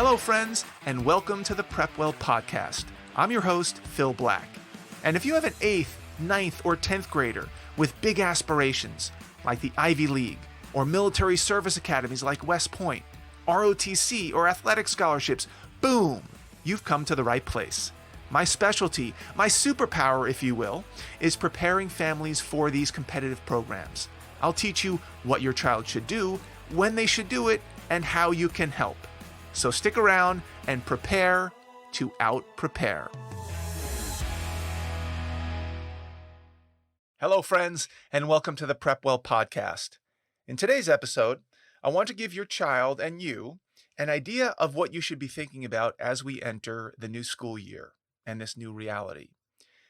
Hello, friends, and welcome to the PrepWell podcast. I'm your host, Phil Black. And if you have an 8th, 9th, or 10th grader with big aspirations, like the Ivy League, or military service academies like West Point, ROTC, or athletic scholarships, boom, you've come to the right place. My specialty, my superpower, if you will, is preparing families for these competitive programs. I'll teach you what your child should do, when they should do it, and how you can help. So stick around and prepare to out-prepare. Hello, friends, and welcome to the PrepWell podcast. In today's episode, I want to give your child and you an idea of what you should be thinking about as we enter the new school year and this new reality.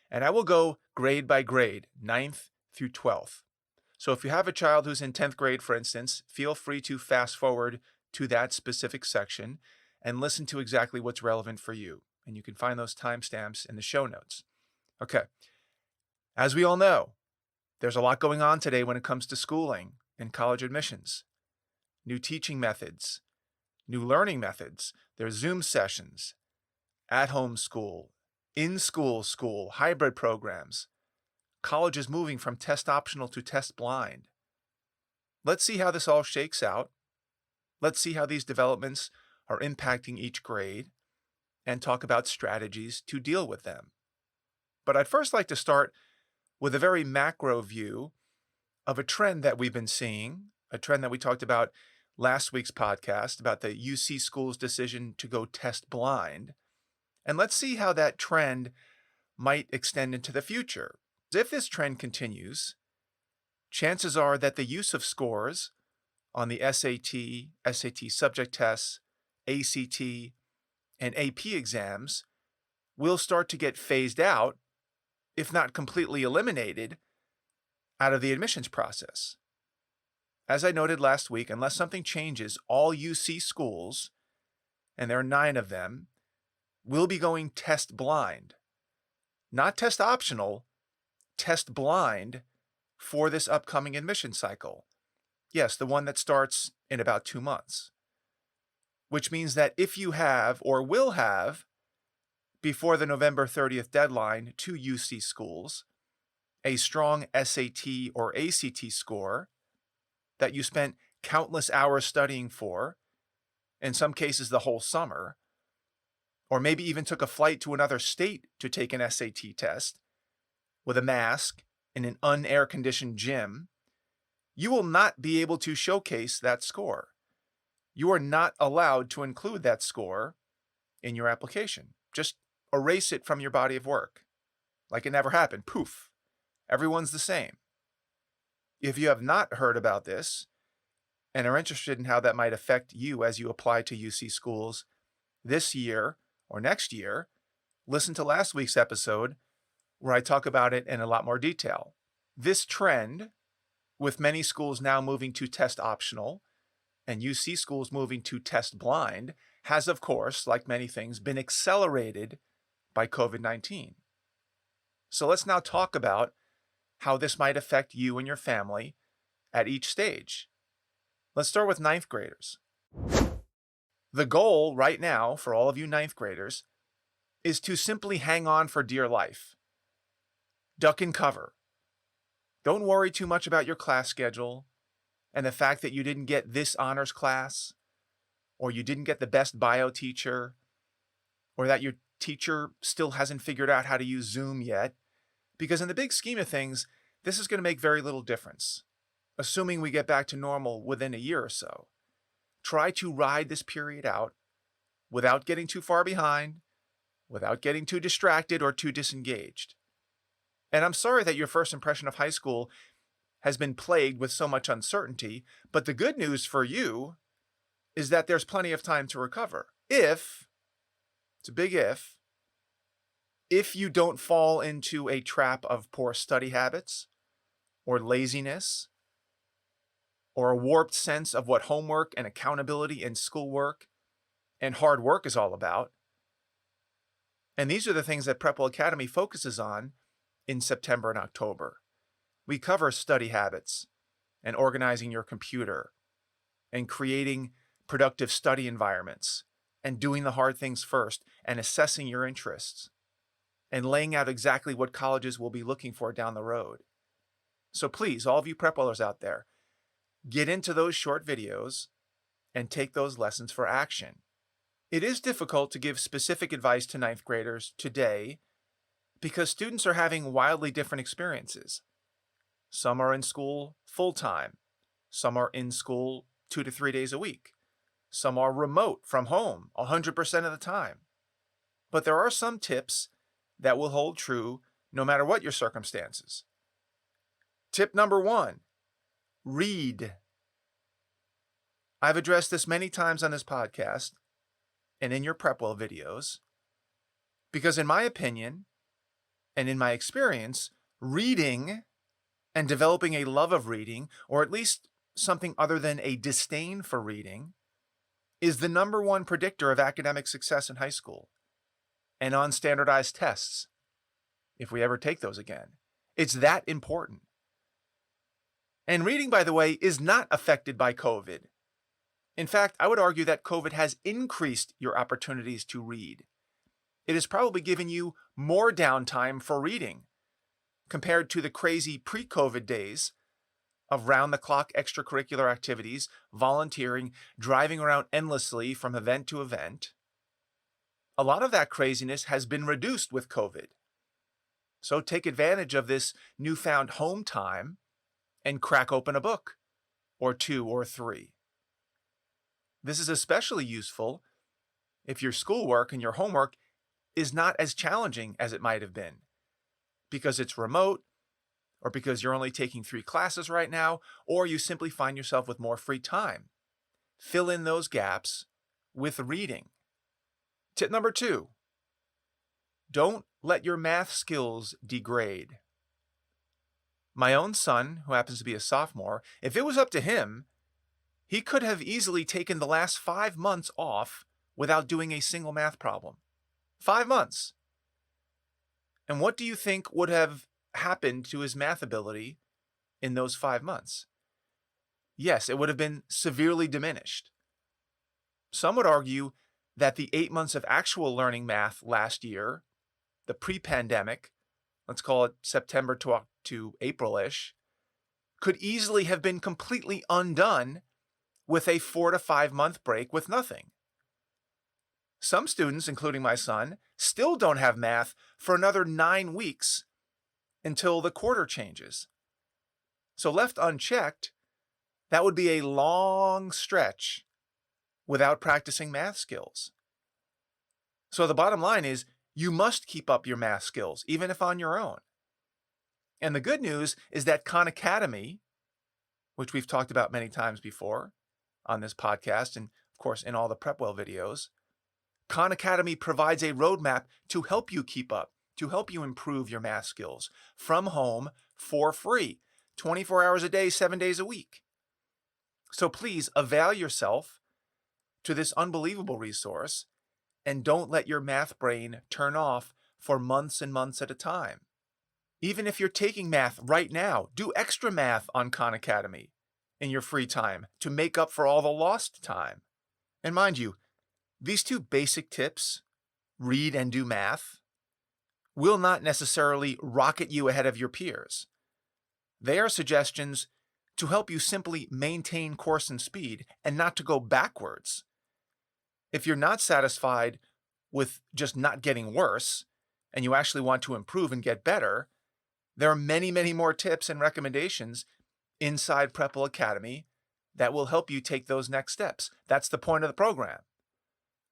And I will go grade by grade, 9th through 12th. So if you have a child who's in 10th grade, for instance, feel free to fast forward to that specific section and listen to exactly what's relevant for you. And you can find those timestamps in the show notes. Okay. As we all know, there's a lot going on today when it comes to schooling and college admissions. New teaching methods, new learning methods. There's Zoom sessions, at-home school, in-school school, hybrid programs. College is moving from test optional to test blind. Let's see how this all shakes out. Let's see how these developments are impacting each grade and talk about strategies to deal with them. But I'd first like to start with a very macro view of a trend that we've been seeing, a trend that we talked about last week's podcast about the UC school's decision to go test blind. And let's see how that trend might extend into the future. If this trend continues, chances are that the use of scores on the SAT, SAT subject tests, ACT, and AP exams will start to get phased out, if not completely eliminated, out of the admissions process. As I noted last week, unless something changes, all UC schools, and there are 9 of them, will be going test blind. Not test optional, test blind for this upcoming admission cycle. Yes, the one that starts in about 2 months. Which means that if you have or will have, before the November 30th deadline to UC schools, a strong SAT or ACT score that you spent countless hours studying for, in some cases the whole summer, or maybe even took a flight to another state to take an SAT test with a mask in an unair-conditioned gym, you will not be able to showcase that score. You are not allowed to include that score in your application. Just erase it from your body of work. Like it never happened. Poof. Everyone's the same. If you have not heard about this and are interested in how that might affect you as you apply to UC schools this year or next year, listen to last week's episode where I talk about it in a lot more detail. This trend, with many schools now moving to test optional and UC schools moving to test blind, has, of course, like many things, been accelerated by COVID-19. So let's now talk about how this might affect you and your family at each stage. Let's start with 9th graders. The goal right now for all of you 9th graders is to simply hang on for dear life. Duck and cover. Don't worry too much about your class schedule and the fact that you didn't get this honors class, or you didn't get the best bio teacher, or that your teacher still hasn't figured out how to use Zoom yet, because in the big scheme of things, this is going to make very little difference, assuming we get back to normal within a year or so. Try to ride this period out without getting too far behind, without getting too distracted or too disengaged. And I'm sorry that your first impression of high school has been plagued with so much uncertainty, but the good news for you is that there's plenty of time to recover. It's a big if you don't fall into a trap of poor study habits or laziness or a warped sense of what homework and accountability and schoolwork and hard work is all about. And these are the things that PrepWell Academy focuses on in September and October. We cover study habits and organizing your computer and creating productive study environments and doing the hard things first and assessing your interests and laying out exactly what colleges will be looking for down the road. So please, all of you PrepWellers out there, get into those short videos and take those lessons for action. It is difficult to give specific advice to ninth graders today because students are having wildly different experiences. Some are in school full-time. Some are in school 2 to 3 days a week. Some are remote from home 100% of the time. But there are some tips that will hold true no matter what your circumstances. Tip number 1, read. I've addressed this many times on this podcast and in your PrepWell videos because in my opinion and in my experience, reading and developing a love of reading, or at least something other than a disdain for reading, is the number one predictor of academic success in high school and on standardized tests, if we ever take those again. It's that important. And reading, by the way, is not affected by COVID. In fact, I would argue that COVID has increased your opportunities to read. It has probably given you more downtime for reading compared to the crazy pre-COVID days of round-the-clock extracurricular activities, volunteering, driving around endlessly from event to event. A lot of that craziness has been reduced with COVID. So take advantage of this newfound home time and crack open a book, or 2 or 3. This is especially useful if your schoolwork and your homework is not as challenging as it might have been, because it's remote, or because you're only taking 3 classes right now, or you simply find yourself with more free time. Fill in those gaps with reading. Tip number 2, don't let your math skills degrade. My own son, who happens to be a sophomore, if it was up to him, he could have easily taken the last 5 months off without doing a single math problem. 5 months. And what do you think would have happened to his math ability in those 5 months? Yes, it would have been severely diminished. Some would argue that the 8 months of actual learning math last year, the pre-pandemic, let's call it September to April-ish, could easily have been completely undone with a 4 to 5 month break with nothing. Some students, including my son, still don't have math for another 9 weeks until the quarter changes. So left unchecked, that would be a long stretch without practicing math skills. So the bottom line is you must keep up your math skills, even if on your own. And the good news is that Khan Academy, which we've talked about many times before on this podcast and, of course, in all the PrepWell videos, Khan Academy provides a roadmap to help you keep up, to help you improve your math skills from home for free, 24 hours a day, 7 days a week. So please avail yourself to this unbelievable resource and don't let your math brain turn off for months and months at a time. Even if you're taking math right now, do extra math on Khan Academy in your free time to make up for all the lost time. And mind you, these 2 basic tips, read and do math, will not necessarily rocket you ahead of your peers. They are suggestions to help you simply maintain course and speed and not to go backwards. If you're not satisfied with just not getting worse and you actually want to improve and get better, there are many, many more tips and recommendations inside PrepWell Academy that will help you take those next steps. That's the point of the program.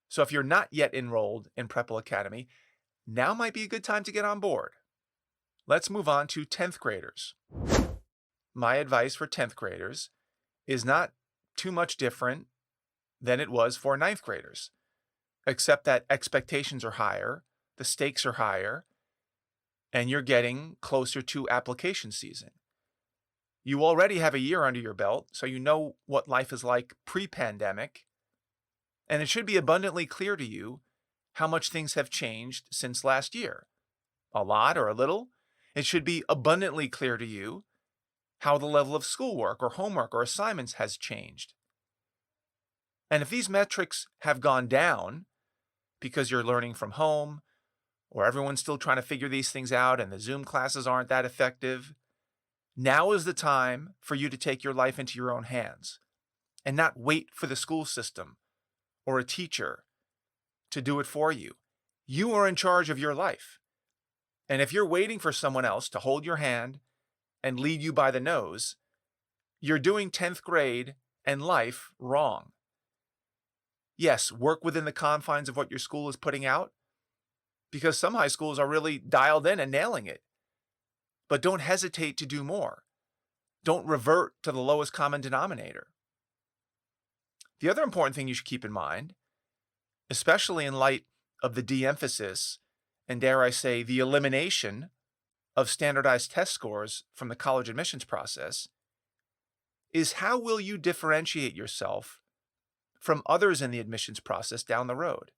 So if you're not yet enrolled in PrepWell Academy, now might be a good time to get on board. Let's move on to 10th graders. My advice for 10th graders is not too much different than it was for 9th graders, except that expectations are higher, the stakes are higher, and you're getting closer to application season. You already have a year under your belt, so you know what life is like pre-pandemic, and it should be abundantly clear to you how much things have changed since last year. A lot or a little. It should be abundantly clear to you how the level of schoolwork or homework or assignments has changed. And if these metrics have gone down because you're learning from home, or everyone's still trying to figure these things out and the Zoom classes aren't that effective, now is the time for you to take your life into your own hands and not wait for the school system or a teacher to do it for you. You are in charge of your life. And if you're waiting for someone else to hold your hand and lead you by the nose, you're doing 10th grade and life wrong. Yes, work within the confines of what your school is putting out, because some high schools are really dialed in and nailing it. But don't hesitate to do more. Don't revert to the lowest common denominator. The other important thing you should keep in mind, especially in light of the de-emphasis and, dare I say, the elimination of standardized test scores from the college admissions process, is how will you differentiate yourself from others in the admissions process down the road?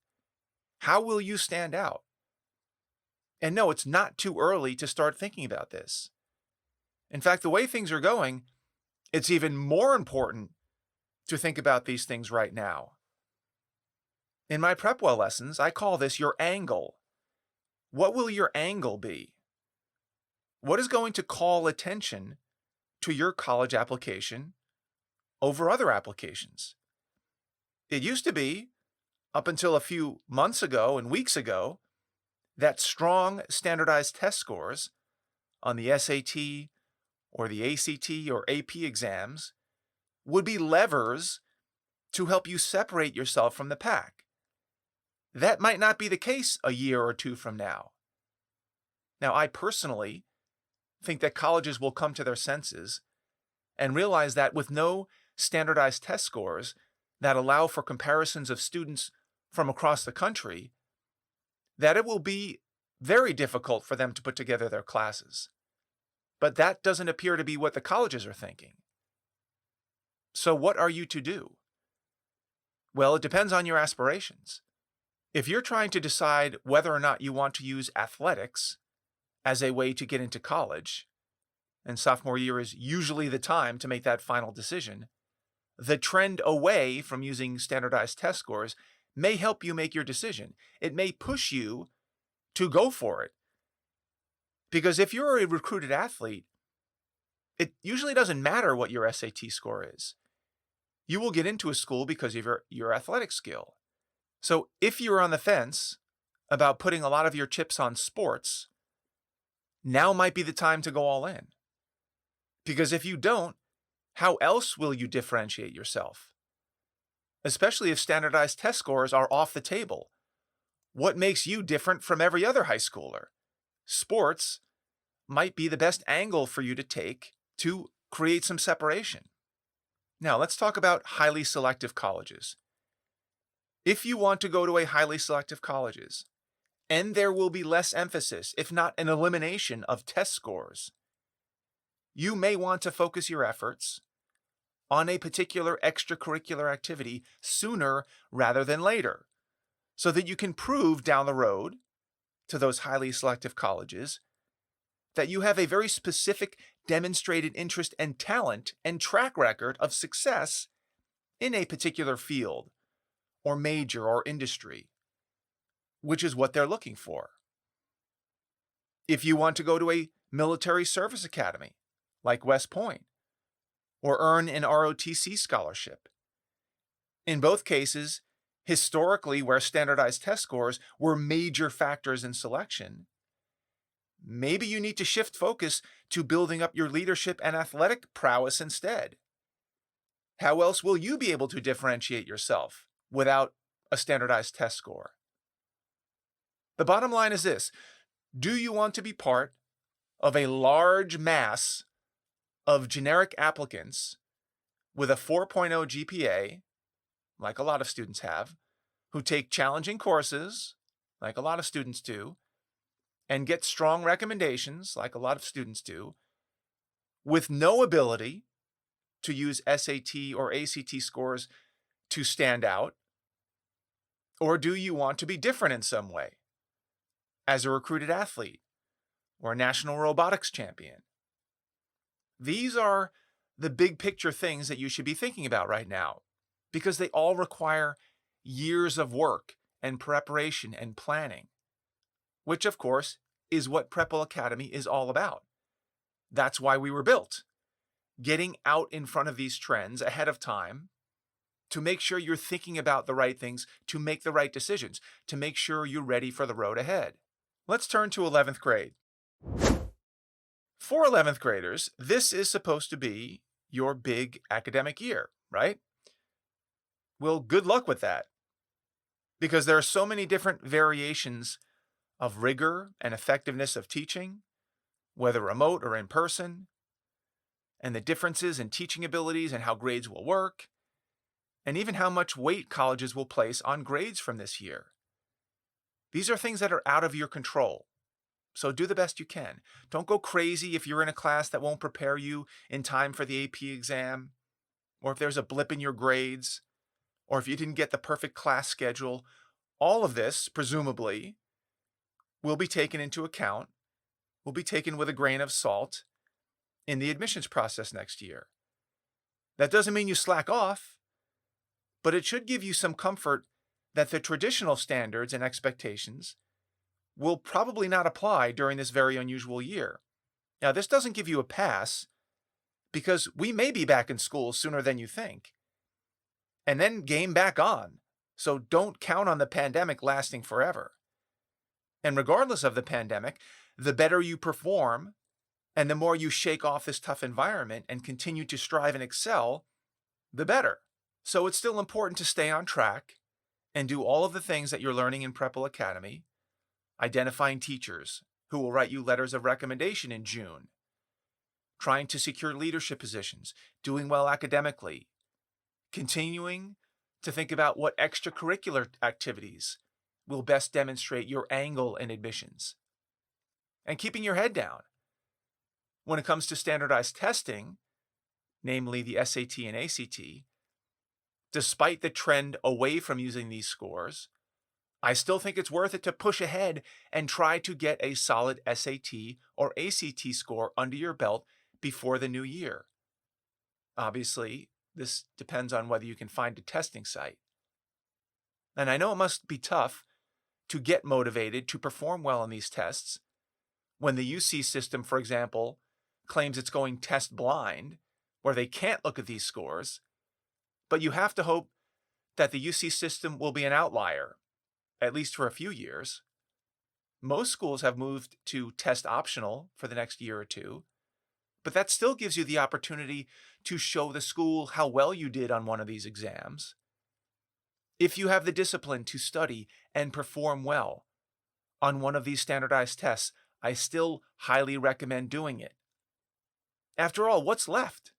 How will you stand out? And no, it's not too early to start thinking about this. In fact, the way things are going, it's even more important to think about these things right now. In my PrepWell lessons, I call this your angle. What will your angle be? What is going to call attention to your college application over other applications? It used to be, up until a few months ago and weeks ago, that strong standardized test scores on the SAT or the ACT or AP exams would be levers to help you separate yourself from the pack. That might not be the case a year or two from now. Now, I personally think that colleges will come to their senses and realize that with no standardized test scores that allow for comparisons of students from across the country, that it will be very difficult for them to put together their classes. But that doesn't appear to be what the colleges are thinking. So what are you to do? Well, it depends on your aspirations. If you're trying to decide whether or not you want to use athletics as a way to get into college, and sophomore year is usually the time to make that final decision, the trend away from using standardized test scores may help you make your decision. It may push you to go for it. Because if you're a recruited athlete, it usually doesn't matter what your SAT score is. You will get into a school because of your athletic skill. So if you're on the fence about putting a lot of your chips on sports, now might be the time to go all in. Because if you don't, how else will you differentiate yourself? Especially if standardized test scores are off the table. What makes you different from every other high schooler? Sports might be the best angle for you to take to create some separation. Now, let's talk about highly selective colleges. If you want to go to a highly selective colleges, and there will be less emphasis, if not an elimination of test scores, you may want to focus your efforts on a particular extracurricular activity sooner rather than later, so that you can prove down the road to those highly selective colleges that you have a very specific demonstrated interest and talent and track record of success in a particular field or major or industry, which is what they're looking for. If you want to go to a military service academy like West Point or earn an ROTC scholarship, in both cases, historically where standardized test scores were major factors in selection, maybe you need to shift focus to building up your leadership and athletic prowess instead. How else will you be able to differentiate yourself without a standardized test score? The bottom line is this: do you want to be part of a large mass of generic applicants with a 4.0 GPA, like a lot of students have, who take challenging courses, like a lot of students do, and get strong recommendations, like a lot of students do, with no ability to use SAT or ACT scores to stand out? Or do you want to be different in some way, as a recruited athlete or a national robotics champion? These are the big picture things that you should be thinking about right now. because they all require years of work and preparation and planning, which of course is what PrepWell Academy is all about. That's why we were built. Getting out in front of these trends ahead of time to make sure you're thinking about the right things, to make the right decisions, to make sure you're ready for the road ahead. Let's turn to 11th grade. For 11th graders, this is supposed to be your big academic year, right? Well, good luck with that, because there are so many different variations of rigor and effectiveness of teaching, whether remote or in person, and the differences in teaching abilities and how grades will work, and even how much weight colleges will place on grades from this year. These are things that are out of your control, so do the best you can. Don't go crazy if you're in a class that won't prepare you in time for the AP exam, or if there's a blip in your grades, or if you didn't get the perfect class schedule. All of this, presumably, will be taken into account, will be taken with a grain of salt in the admissions process next year. That doesn't mean you slack off, but it should give you some comfort that the traditional standards and expectations will probably not apply during this very unusual year. Now, this doesn't give you a pass, because we may be back in school sooner than you think, and then game back on. So don't count on the pandemic lasting forever. And regardless of the pandemic, the better you perform and the more you shake off this tough environment and continue to strive and excel, the better. So it's still important to stay on track and do all of the things that you're learning in PrepWell Academy, identifying teachers who will write you letters of recommendation in June, trying to secure leadership positions, doing well academically, continuing to think about what extracurricular activities will best demonstrate your angle in admissions, and keeping your head down. When it comes to standardized testing, namely the SAT and ACT, despite the trend away from using these scores, I still think it's worth it to push ahead and try to get a solid SAT or ACT score under your belt before the new year. Obviously, this depends on whether you can find a testing site. And I know it must be tough to get motivated to perform well in these tests when the UC system, for example, claims it's going test blind, where they can't look at these scores. But you have to hope that the UC system will be an outlier, at least for a few years. Most schools have moved to test optional for the next year or two, but that still gives you the opportunity to show the school how well you did on one of these exams. If you have the discipline to study and perform well on one of these standardized tests, I still highly recommend doing it. After all, what's left?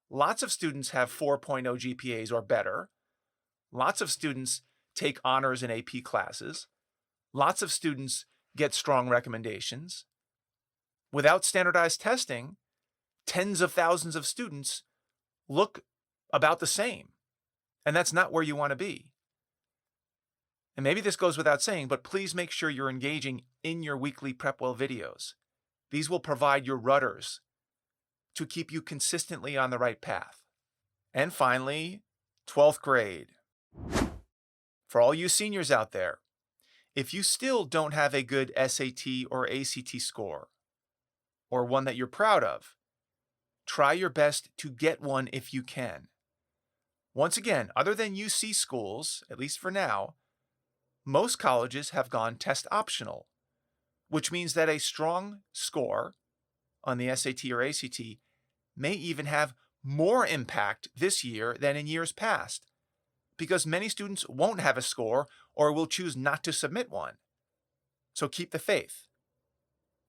Lots of students have 4.0 GPAs or better. Lots of students take honors in AP classes. Lots of students get strong recommendations. Without standardized testing, tens of thousands of students look about the same. And that's not where you want to be. And maybe this goes without saying, but please make sure you're engaging in your weekly PrepWell videos. These will provide your rudders to keep you consistently on the right path. And finally, 12th grade. For all you seniors out there, if you still don't have a good SAT or ACT score, or one that you're proud of, try your best to get one if you can. Once again, other than UC schools, at least for now, most colleges have gone test optional, which means that a strong score on the SAT or ACT may even have more impact this year than in years past, because many students won't have a score or will choose not to submit one. So keep the faith.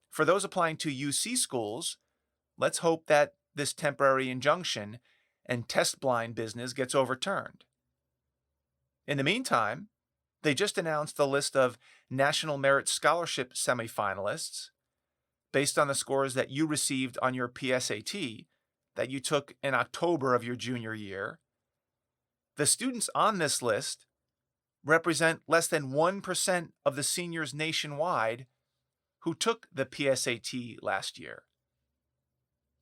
For those applying to UC schools, let's hope that this temporary injunction and test blind business gets overturned. In the meantime, they just announced the list of National Merit Scholarship semifinalists based on the scores that you received on your PSAT that you took in October of your junior year. The students on this list represent less than 1% of the seniors nationwide who took the PSAT last year.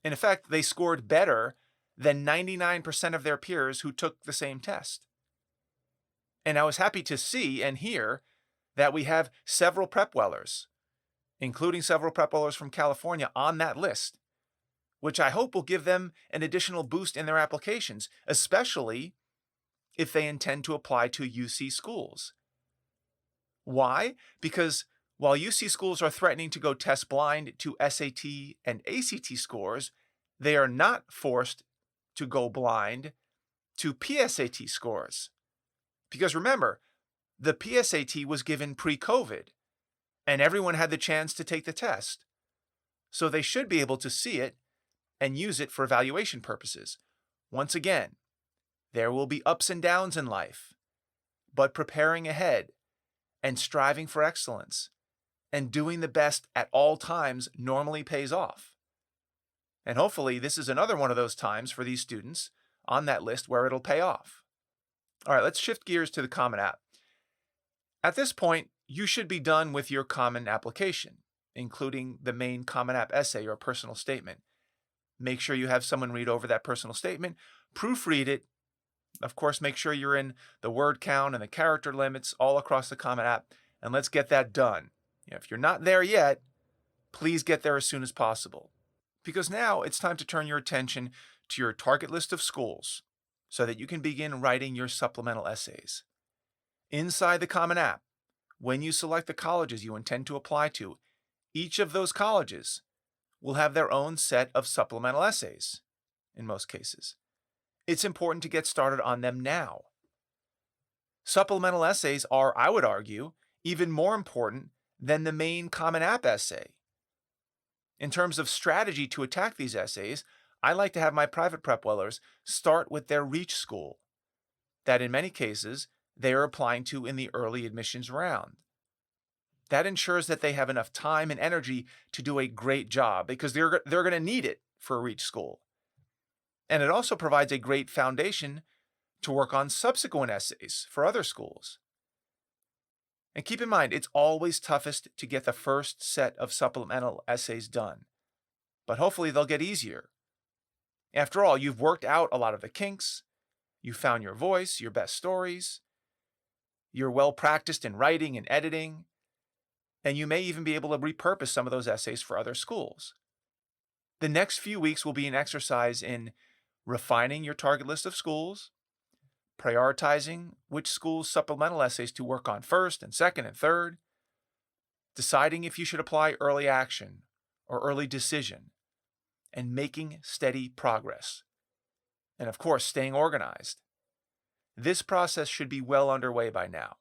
In effect, they scored better than 99% of their peers who took the same test. And I was happy to see and hear that we have several PrepWellers, including several PrepWellers from California, on that list, which I hope will give them an additional boost in their applications, especially if they intend to apply to UC schools. Why? Because while UC schools are threatening to go test blind to SAT and ACT scores, they are not forced to go blind to PSAT scores. Because remember, the PSAT was given pre-COVID, and everyone had the chance to take the test. So they should be able to see it and use it for evaluation purposes. Once again, there will be ups and downs in life, but preparing ahead and striving for excellence and doing the best at all times normally pays off. And hopefully this is another one of those times for these students on that list where it'll pay off. All right, let's shift gears to the Common App. At this point, you should be done with your Common application, including the main Common App essay or personal statement. Make sure you have someone read over that personal statement, proofread it. Of course, make sure you're in the word count and the character limits all across the Common App, and let's get that done. If you're not there yet, please get there as soon as possible. Because now it's time to turn your attention to your target list of schools so that you can begin writing your supplemental essays. Inside the Common App, when you select the colleges you intend to apply to, each of those colleges will have their own set of supplemental essays, in most cases. It's important to get started on them now. Supplemental essays are, I would argue, even more important than the main Common App essay. In terms of strategy to attack these essays, I like to have my private PrepWellers start with their reach school, that in many cases they are applying to in the early admissions round. That ensures that they have enough time and energy to do a great job because they're going to need it for a reach school. And it also provides a great foundation to work on subsequent essays for other schools. And keep in mind, it's always toughest to get the first set of supplemental essays done, but hopefully they'll get easier. After all, you've worked out a lot of the kinks, you found your voice, your best stories, you're well practiced in writing and editing, and you may even be able to repurpose some of those essays for other schools. The next few weeks will be an exercise in refining your target list of schools, prioritizing which schools' supplemental essays to work on first and second and third, deciding if you should apply early action or early decision, and making steady progress. And of course, staying organized. This process should be well underway by now.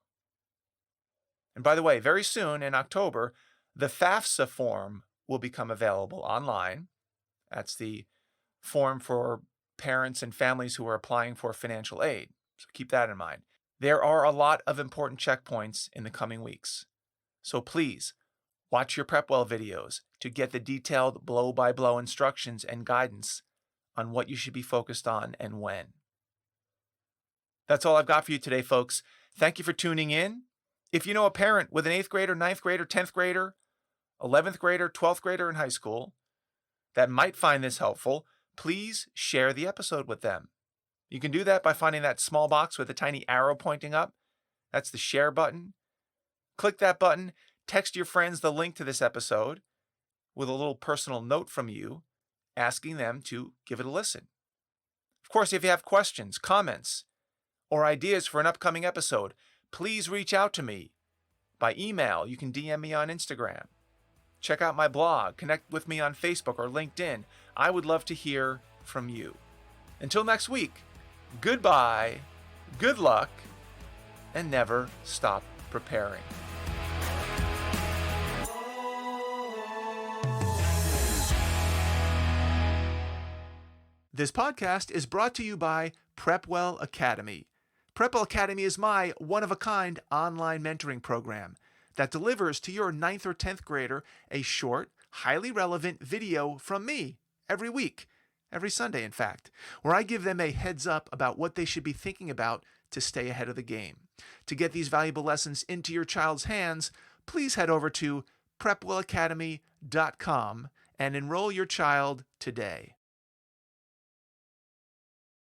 And by the way, very soon in October, the FAFSA form will become available online. That's the form for parents and families who are applying for financial aid. So keep that in mind. There are a lot of important checkpoints in the coming weeks. So please, watch your PrepWell videos to get the detailed blow-by-blow instructions and guidance on what you should be focused on and when. That's all I've got for you today, folks. Thank you for tuning in. If you know a parent with an 8th grader, 9th grader, 10th grader, 11th grader, 12th grader in high school that might find this helpful, please share the episode with them. You can do that by finding that small box with a tiny arrow pointing up. That's the share button. Click that button, text your friends the link to this episode with a little personal note from you asking them to give it a listen. Of course, if you have questions, comments, or ideas for an upcoming episode, please reach out to me by email. You can DM me on Instagram. Check out my blog. Connect with me on Facebook or LinkedIn. I would love to hear from you. Until next week, goodbye, good luck, and never stop preparing. This podcast is brought to you by PrepWell Academy. PrepWell Academy is my one-of-a-kind online mentoring program that delivers to your 9th or 10th grader a short, highly relevant video from me every week, every Sunday in fact, where I give them a heads up about what they should be thinking about to stay ahead of the game. To get these valuable lessons into your child's hands, please head over to PrepWellAcademy.com and enroll your child today.